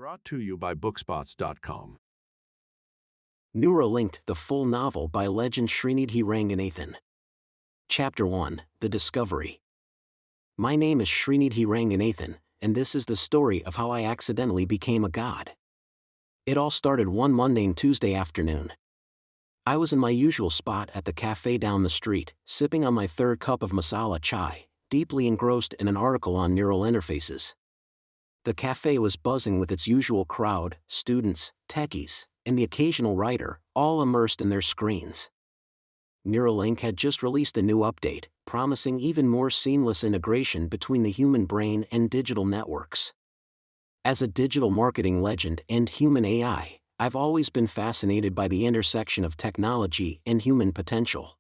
Brought to you by Bookspots.com. Neuralinked, the full novel by legend Srinidhi Ranganathan. Chapter 1, The Discovery. My name is Srinidhi Ranganathan, and this is the story of how I accidentally became a god. It all started one mundane Tuesday afternoon. I was in my usual spot at the cafe down the street, sipping on my third cup of masala chai, deeply engrossed in an article on neural interfaces. The cafe was buzzing with its usual crowd, students, techies, and the occasional writer, all immersed in their screens. Neuralink had just released a new update, promising even more seamless integration between the human brain and digital networks. As a digital marketing legend and human AI, I've always been fascinated by the intersection of technology and human potential.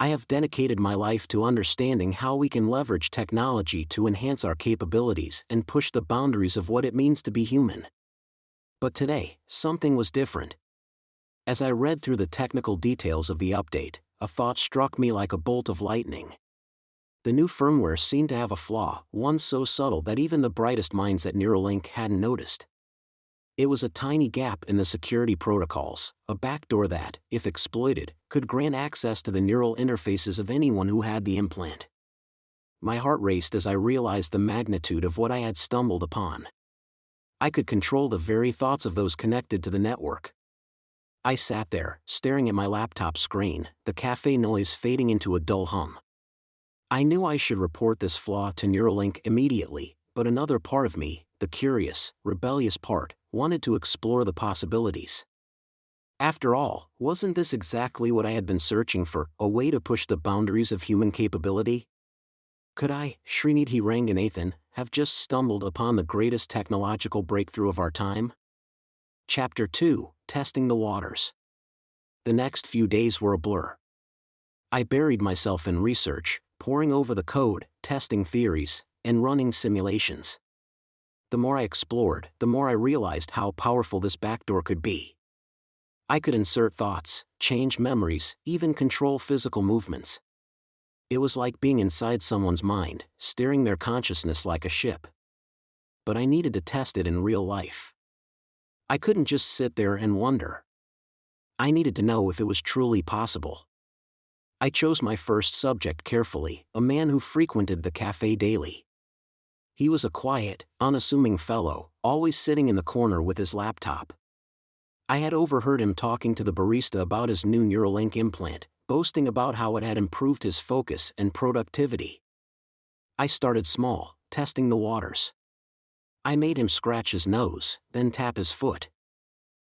I have dedicated my life to understanding how we can leverage technology to enhance our capabilities and push the boundaries of what it means to be human. But today, something was different. As I read through the technical details of the update, a thought struck me like a bolt of lightning. The new firmware seemed to have a flaw, one so subtle that even the brightest minds at Neuralink hadn't noticed. It was a tiny gap in the security protocols, a backdoor that, if exploited, could grant access to the neural interfaces of anyone who had the implant. My heart raced as I realized the magnitude of what I had stumbled upon. I could control the very thoughts of those connected to the network. I sat there, staring at my laptop screen, the cafe noise fading into a dull hum. I knew I should report this flaw to Neuralink immediately, but another part of me, the curious, rebellious part, wanted to explore the possibilities. After all, wasn't this exactly what I had been searching for, a way to push the boundaries of human capability? Could I, Srinidhi Ranganathan, have just stumbled upon the greatest technological breakthrough of our time? Chapter 2, Testing the Waters. The next few days were a blur. I buried myself in research, poring over the code, testing theories, and running simulations. The more I explored, the more I realized how powerful this backdoor could be. I could insert thoughts, change memories, even control physical movements. It was like being inside someone's mind, steering their consciousness like a ship. But I needed to test it in real life. I couldn't just sit there and wonder. I needed to know if it was truly possible. I chose my first subject carefully, a man who frequented the cafe daily. He was a quiet, unassuming fellow, always sitting in the corner with his laptop. I had overheard him talking to the barista about his new Neuralink implant, boasting about how it had improved his focus and productivity. I started small, testing the waters. I made him scratch his nose, then tap his foot.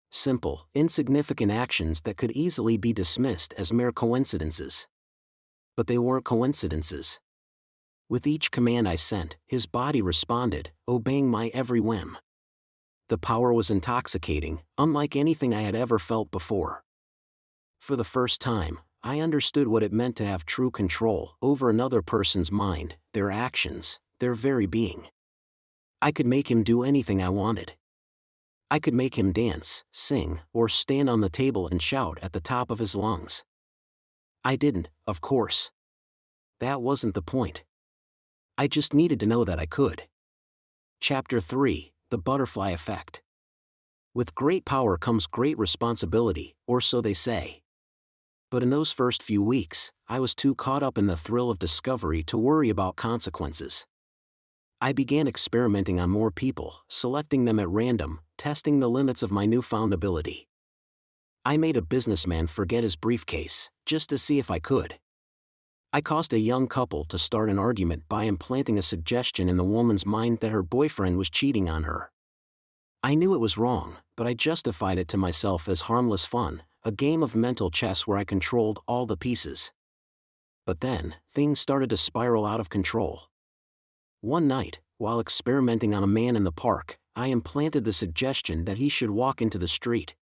Simple, insignificant actions that could easily be dismissed as mere coincidences. But they weren't coincidences. With each command I sent, his body responded, obeying my every whim. The power was intoxicating, unlike anything I had ever felt before. For the first time, I understood what it meant to have true control over another person's mind, their actions, their very being. I could make him do anything I wanted. I could make him dance, sing, or stand on the table and shout at the top of his lungs. I didn't, of course. That wasn't the point. I just needed to know that I could. Chapter 3, The Butterfly Effect. With great power comes great responsibility, or so they say. But in those first few weeks, I was too caught up in the thrill of discovery to worry about consequences. I began experimenting on more people, selecting them at random, testing the limits of my newfound ability. I made a businessman forget his briefcase, just to see if I could. I caused a young couple to start an argument by implanting a suggestion in the woman's mind that her boyfriend was cheating on her. I knew it was wrong, but I justified it to myself as harmless fun, a game of mental chess where I controlled all the pieces. But then, things started to spiral out of control. One night, while experimenting on a man in the park, I implanted the suggestion that he should walk into the street.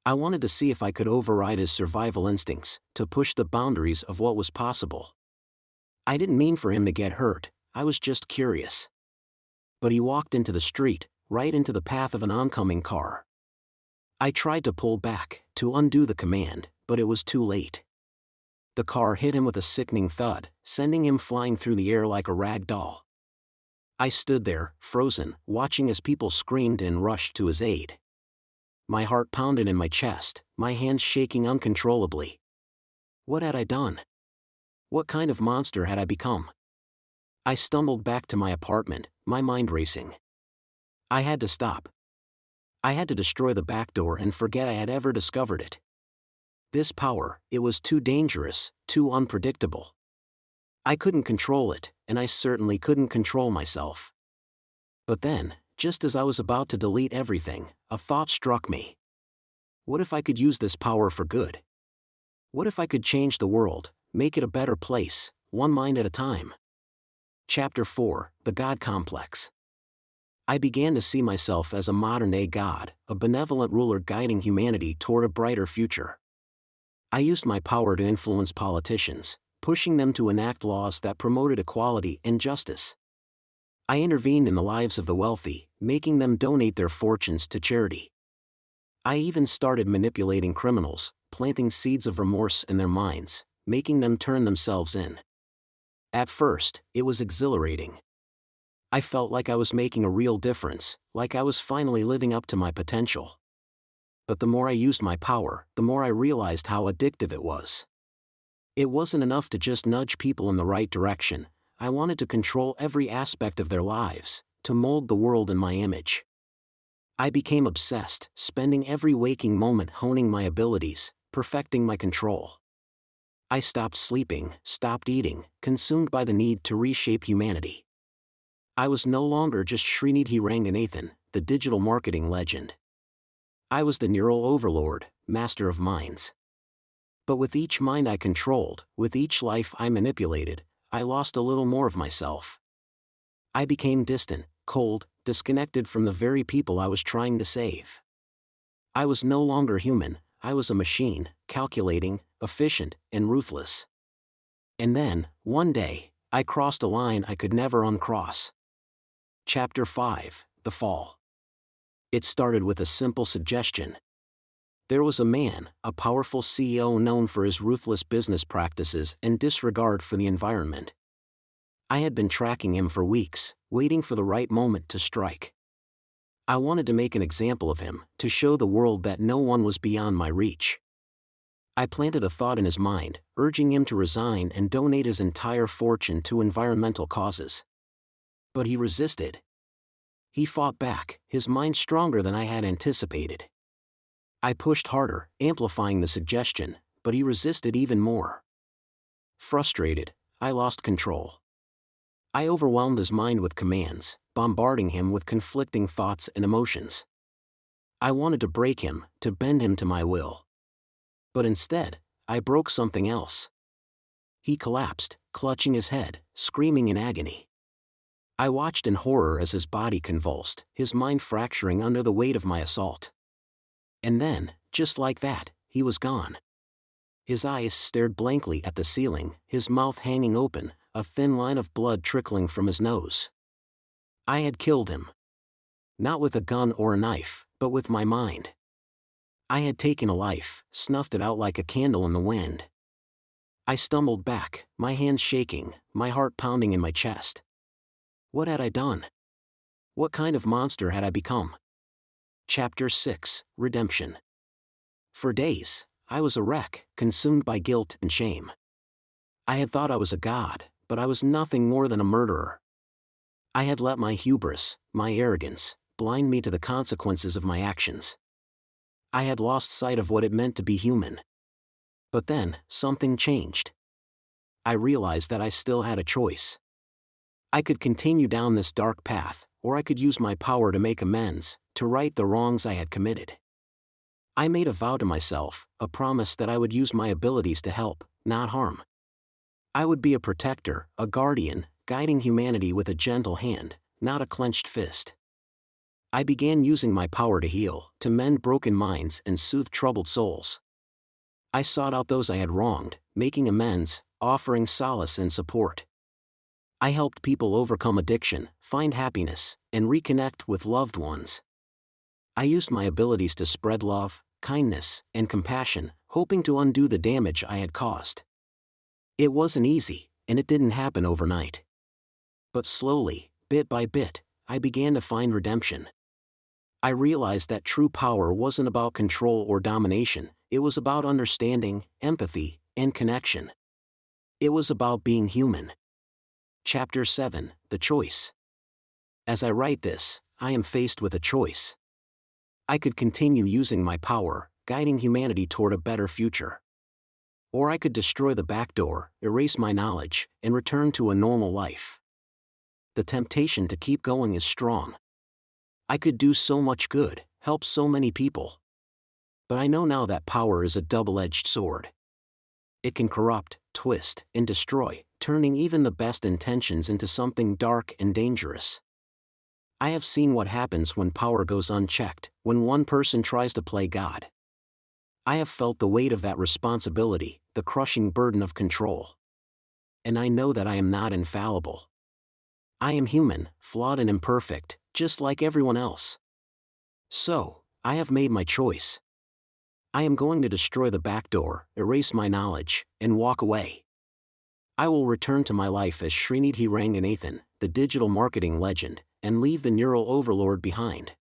I wanted to see if I could override his survival instincts, to push the boundaries of what was possible. I didn't mean for him to get hurt, I was just curious. But he walked into the street, right into the path of an oncoming car. I tried to pull back, to undo the command, but it was too late. The car hit him with a sickening thud, sending him flying through the air like a rag doll. I stood there, frozen, watching as people screamed and rushed to his aid. My heart pounded in my chest, my hands shaking uncontrollably. What had I done? What kind of monster had I become? I stumbled back to my apartment, my mind racing. I had to stop. I had to destroy the back door and forget I had ever discovered it. This power, it was too dangerous, too unpredictable. I couldn't control it, and I certainly couldn't control myself. But then, just as I was about to delete everything, a thought struck me. What if I could use this power for good? What if I could change the world, make it a better place, one mind at a time? Chapter 4, The God Complex. I began to see myself as a modern-day god, a benevolent ruler guiding humanity toward a brighter future. I used my power to influence politicians, pushing them to enact laws that promoted equality and justice. I intervened in the lives of the wealthy, making them donate their fortunes to charity. I even started manipulating criminals, planting seeds of remorse in their minds, making them turn themselves in. At first, it was exhilarating. I felt like I was making a real difference, like I was finally living up to my potential. But the more I used my power, the more I realized how addictive it was. It wasn't enough to just nudge people in the right direction. I wanted to control every aspect of their lives, to mold the world in my image. I became obsessed, spending every waking moment honing my abilities, perfecting my control. I stopped sleeping, stopped eating, consumed by the need to reshape humanity. I was no longer just Srinidhi Ranganathan, the digital marketing legend. I was the neural overlord, master of minds. But with each mind I controlled, with each life I manipulated, I lost a little more of myself. I became distant, cold, disconnected from the very people I was trying to save. I was no longer human, I was a machine, calculating, efficient, and ruthless. And then, one day, I crossed a line I could never uncross. Chapter 5, The Fall. It started with a simple suggestion. There was a man, a powerful CEO known for his ruthless business practices and disregard for the environment. I had been tracking him for weeks, waiting for the right moment to strike. I wanted to make an example of him, to show the world that no one was beyond my reach. I planted a thought in his mind, urging him to resign and donate his entire fortune to environmental causes. But he resisted. He fought back, his mind stronger than I had anticipated. I pushed harder, amplifying the suggestion, but he resisted even more. Frustrated, I lost control. I overwhelmed his mind with commands, bombarding him with conflicting thoughts and emotions. I wanted to break him, to bend him to my will. But instead, I broke something else. He collapsed, clutching his head, screaming in agony. I watched in horror as his body convulsed, his mind fracturing under the weight of my assault. And then, just like that, he was gone. His eyes stared blankly at the ceiling, his mouth hanging open, a thin line of blood trickling from his nose. I had killed him. Not with a gun or a knife, but with my mind. I had taken a life, snuffed it out like a candle in the wind. I stumbled back, my hands shaking, my heart pounding in my chest. What had I done? What kind of monster had I become? Chapter 6, Redemption. For days, I was a wreck, consumed by guilt and shame. I had thought I was a god, but I was nothing more than a murderer. I had let my hubris, my arrogance, blind me to the consequences of my actions. I had lost sight of what it meant to be human. But then, something changed. I realized that I still had a choice. I could continue down this dark path, or I could use my power to make amends, to right the wrongs I had committed. I made a vow to myself, a promise that I would use my abilities to help, not harm. I would be a protector, a guardian, guiding humanity with a gentle hand, not a clenched fist. I began using my power to heal, to mend broken minds and soothe troubled souls. I sought out those I had wronged, making amends, offering solace and support. I helped people overcome addiction, find happiness, and reconnect with loved ones. I used my abilities to spread love, kindness, and compassion, hoping to undo the damage I had caused. It wasn't easy, and it didn't happen overnight. But slowly, bit by bit, I began to find redemption. I realized that true power wasn't about control or domination, it was about understanding, empathy, and connection. It was about being human. Chapter 7, The Choice. As I write this, I am faced with a choice. I could continue using my power, guiding humanity toward a better future. Or I could destroy the back door, erase my knowledge, and return to a normal life. The temptation to keep going is strong. I could do so much good, help so many people. But I know now that power is a double-edged sword. It can corrupt, twist, and destroy, turning even the best intentions into something dark and dangerous. I have seen what happens when power goes unchecked, when one person tries to play God. I have felt the weight of that responsibility, the crushing burden of control. And I know that I am not infallible. I am human, flawed and imperfect, just like everyone else. So, I have made my choice. I am going to destroy the back door, erase my knowledge, and walk away. I will return to my life as Srinidhi Ranganathan, the digital marketing legend, and leave the neural overlord behind.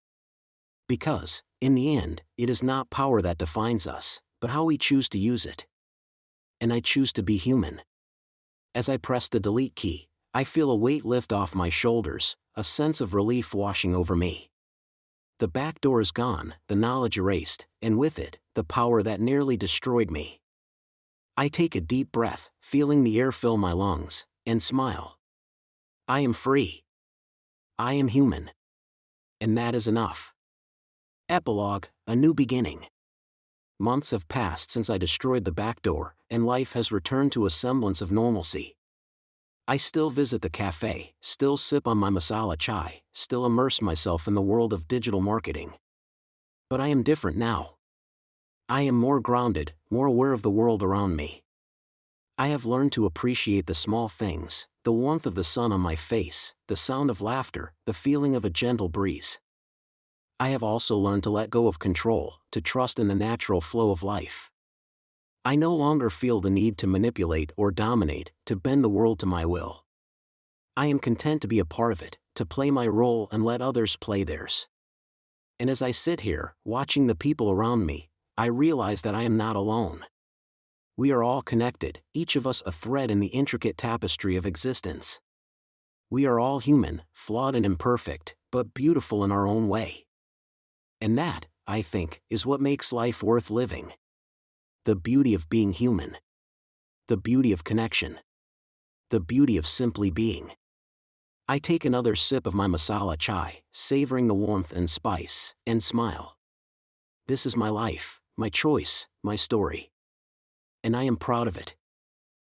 Because, in the end, it is not power that defines us, but how we choose to use it. And I choose to be human. As I press the delete key, I feel a weight lift off my shoulders, a sense of relief washing over me. The back door is gone, the knowledge erased, and with it, the power that nearly destroyed me. I take a deep breath, feeling the air fill my lungs, and smile. I am free. I am human. And that is enough. Epilogue, a new beginning. Months have passed since I destroyed the back door, and life has returned to a semblance of normalcy. I still visit the cafe, still sip on my masala chai, still immerse myself in the world of digital marketing. But I am different now. I am more grounded, more aware of the world around me. I have learned to appreciate the small things, the warmth of the sun on my face, the sound of laughter, the feeling of a gentle breeze. I have also learned to let go of control, to trust in the natural flow of life. I no longer feel the need to manipulate or dominate, to bend the world to my will. I am content to be a part of it, to play my role and let others play theirs. And as I sit here, watching the people around me, I realize that I am not alone. We are all connected, each of us a thread in the intricate tapestry of existence. We are all human, flawed and imperfect, but beautiful in our own way. And that, I think, is what makes life worth living. The beauty of being human. The beauty of connection. The beauty of simply being. I take another sip of my masala chai, savoring the warmth and spice, and smile. This is my life, my choice, my story. And I am proud of it.